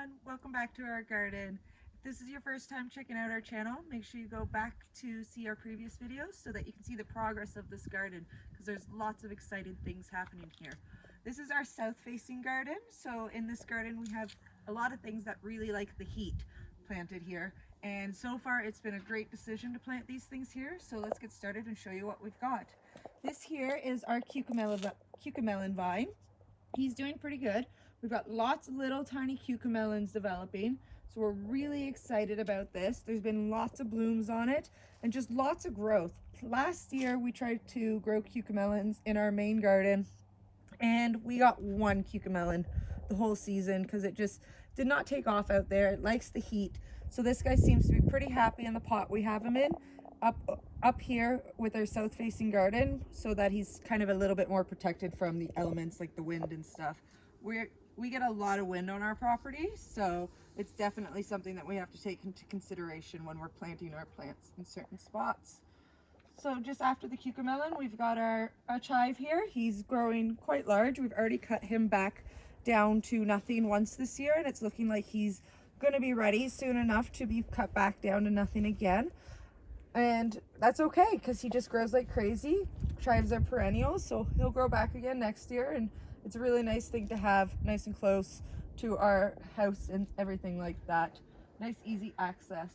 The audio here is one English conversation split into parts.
everyone, welcome back to our garden. If this is your first time checking out our channel, make sure you go back to see our previous videos so that you can see the progress of this garden, because there's lots of exciting things happening here. This is our south facing garden, so in this garden we have a lot of things that really like the heat planted here, and so far it's been a great decision to plant these things here. So let's get started and show you what we've got. This here is our cucamelon vine. He's doing pretty good. We've got lots of little tiny cucamelons developing, so we're really excited about this. There's been lots of blooms on it and just lots of growth. Last year we tried to grow cucamelons in our main garden and we got one cucamelon the whole season because it just did not take off out there. It likes the heat. So this guy seems to be pretty happy in the pot we have him in up here with our south facing garden, so that he's kind of a little bit more protected from the elements like the wind and stuff. We get a lot of wind on our property, so it's definitely something that we have to take into consideration when we're planting our plants in certain spots. So just after the cucamelon, we've got our chive here. He's growing quite large. We've already cut him back down to nothing once this year, and it's looking like he's going to be ready soon enough to be cut back down to nothing again. And that's okay because he just grows like crazy. Chives are perennials, so he'll grow back again next year, and it's a really nice thing to have nice and close to our house and everything like that. Nice easy access.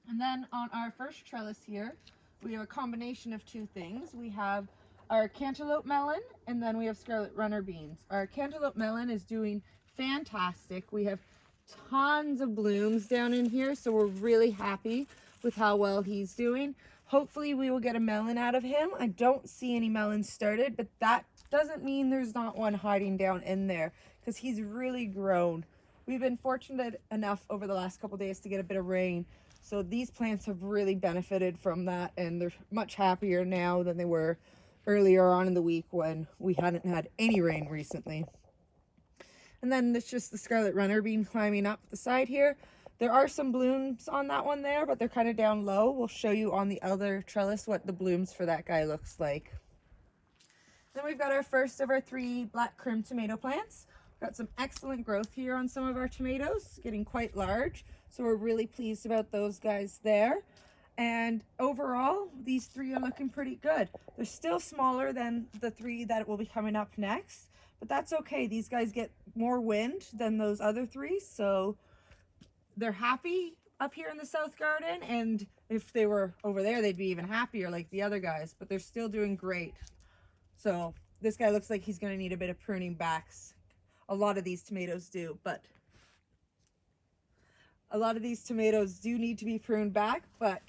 And then on our first trellis here, we have a combination of two things. We have our cantaloup melon, and then we have scarlet runner beans. Our cantaloup melon is doing fantastic. We have tons of blooms down in here, so we're really happy with how well he's doing. Hopefully we will get a melon out of him. I don't see any melons started, but that doesn't mean there's not one hiding down in there, because he's really grown. We've been fortunate enough over the last couple days to get a bit of rain, so these plants have really benefited from that, and they're much happier now than they were earlier on in the week when we hadn't had any rain recently. And then there's just the scarlet runner bean climbing up the side here. There are some blooms on that one there, but they're kind of down low. We'll show you on the other trellis what the blooms for that guy looks like. Then we've got our first of our 3 black crim tomato plants. We've got some excellent growth here on some of our tomatoes, getting quite large. So we're really pleased about those guys there. And overall, these 3 are looking pretty good. They're still smaller than the 3 that will be coming up next, but that's okay. These guys get more wind than those other 3, so they're happy up here in the south garden, and if they were over there they'd be even happier like the other guys, but they're still doing great. So this guy looks like he's going to need a bit of pruning backs. A lot of these tomatoes do, but a lot of these tomatoes do need to be pruned back, but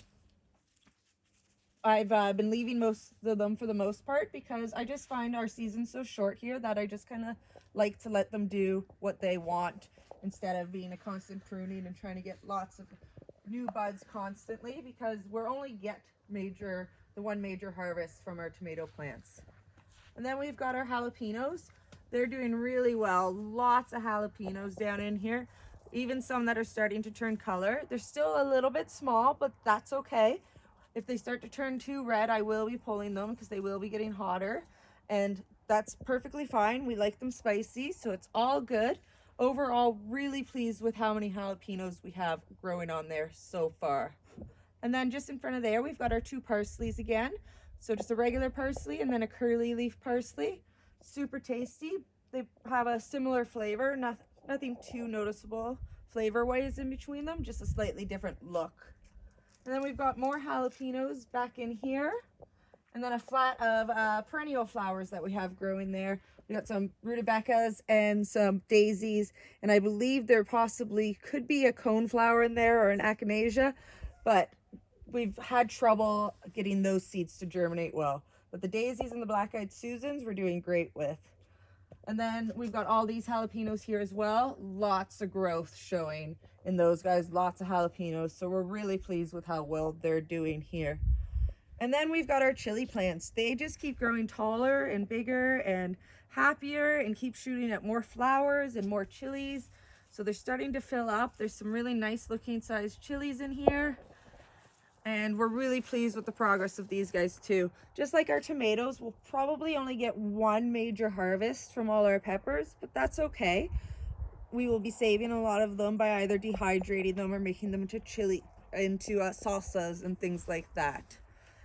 I've been leaving most of them for the most part because I just find our season so short here that I just kind of like to let them do what they want instead of being a constant pruning and trying to get lots of new buds constantly, because we're only get the one major harvest from our tomato plants. And then we've got our jalapenos. They're doing really well. Lots of jalapenos down in here, even some that are starting to turn color. They're still a little bit small, but that's okay. If they start to turn too red, I will be pulling them because they will be getting hotter, and that's perfectly fine. We like them spicy, so it's all good. Overall, really pleased with how many jalapenos we have growing on there so far. And then just in front of there, we've got our 2 parsleys again. So just a regular parsley and then a curly leaf parsley. Super tasty. They have a similar flavor, nothing too noticeable flavor-wise in between them, just a slightly different look. And then we've got more jalapenos back in here, and then a flat of perennial flowers that we have growing there. We got some rudabecas and some daisies, and I believe there possibly could be a coneflower in there or an echinacea, but we've had trouble getting those seeds to germinate well. But the daisies and the black-eyed Susans we're doing great with. And then we've got all these jalapenos here as well. Lots of growth showing in those guys, lots of jalapenos. So we're really pleased with how well they're doing here. And then we've got our chili plants. They just keep growing taller and bigger and happier and keep shooting at more flowers and more chilies. So they're starting to fill up. There's some really nice looking sized chilies in here. And we're really pleased with the progress of these guys too. Just like our tomatoes, we'll probably only get one major harvest from all our peppers, but that's okay. we will be saving a lot of them by either dehydrating them or making them into salsas and things like that.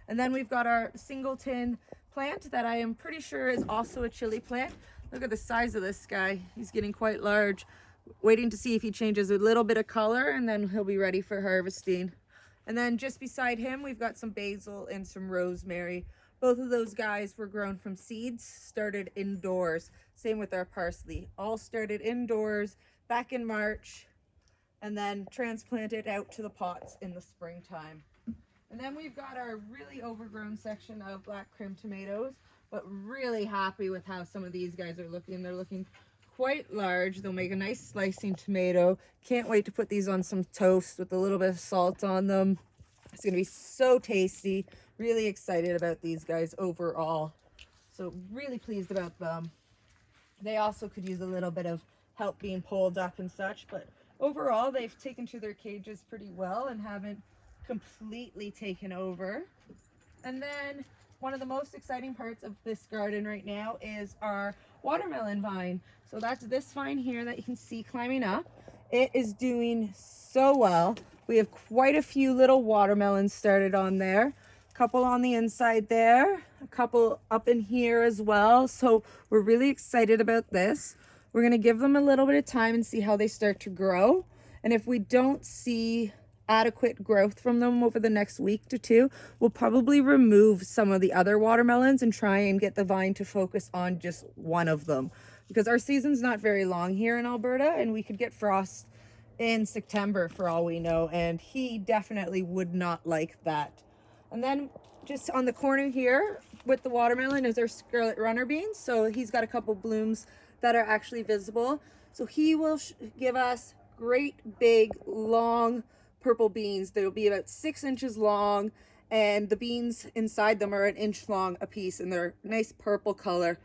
And then we've got our singleton plant that I am pretty sure is also a chili plant. Look at the size of this guy. He's getting quite large. Waiting to see if he changes a little bit of color, and then he'll be ready for harvesting. And then just beside him, we've got some basil and some rosemary. Both of those guys were grown from seeds, started indoors. Same with our parsley. All started indoors back in March and then transplanted out to the pots in the springtime. And then we've got our really overgrown section of black crim tomatoes, but really happy with how some of these guys are looking. They're looking quite large. They'll make a nice slicing tomato. Can't wait to put these on some toast with a little bit of salt on them. It's gonna be so tasty. Really excited about these guys overall. So really pleased about them. They also could use a little bit of help being pulled up and such, but overall they've taken to their cages pretty well and haven't completely taken over. And then one of the most exciting parts of this garden right now is our watermelon vine. So that's this vine here that you can see climbing up. It is doing so well. We have quite a few little watermelons started on there. A couple on the inside there, a couple up in here as well. So we're really excited about this. We're gonna give them a little bit of time and see how they start to grow. And if we don't see adequate growth from them over the next week to two, we'll probably remove some of the other watermelons and try and get the vine to focus on just one of them, because our season's not very long here in Alberta and we could get frost in September for all we know, and he definitely would not like that. And then just on the corner here with the watermelon is our scarlet runner beans. So he's got a couple blooms that are actually visible. So he will give us great big long purple beans. They'll be about 6 inches long, and the beans inside them are 1 inch long a piece, and they're nice purple color.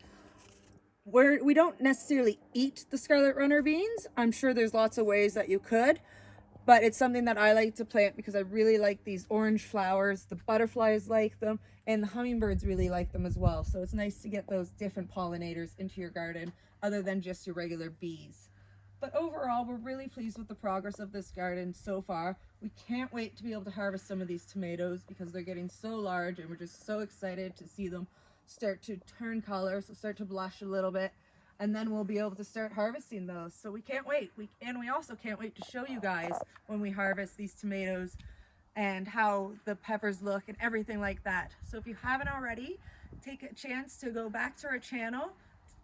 We don't necessarily eat the scarlet runner beans. I'm sure there's lots of ways that you could, but it's something that I like to plant because I really like these orange flowers. The butterflies like them, and the hummingbirds really like them as well. So it's nice to get those different pollinators into your garden other than just your regular bees. But overall, we're really pleased with the progress of this garden so far. We can't wait to be able to harvest some of these tomatoes because they're getting so large, and we're just so excited to see them start to turn color, so start to blush a little bit, and then we'll be able to start harvesting those. So we can't wait. We also can't wait to show you guys when we harvest these tomatoes and how the peppers look and everything like that. So if you haven't already, take a chance to go back to our channel,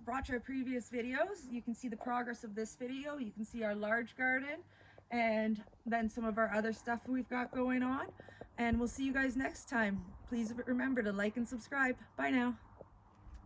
watch our previous videos. You can see the progress of this video. You can see our large garden and then some of our other stuff we've got going on. And we'll see you guys next time. Please remember to like and subscribe. Bye now.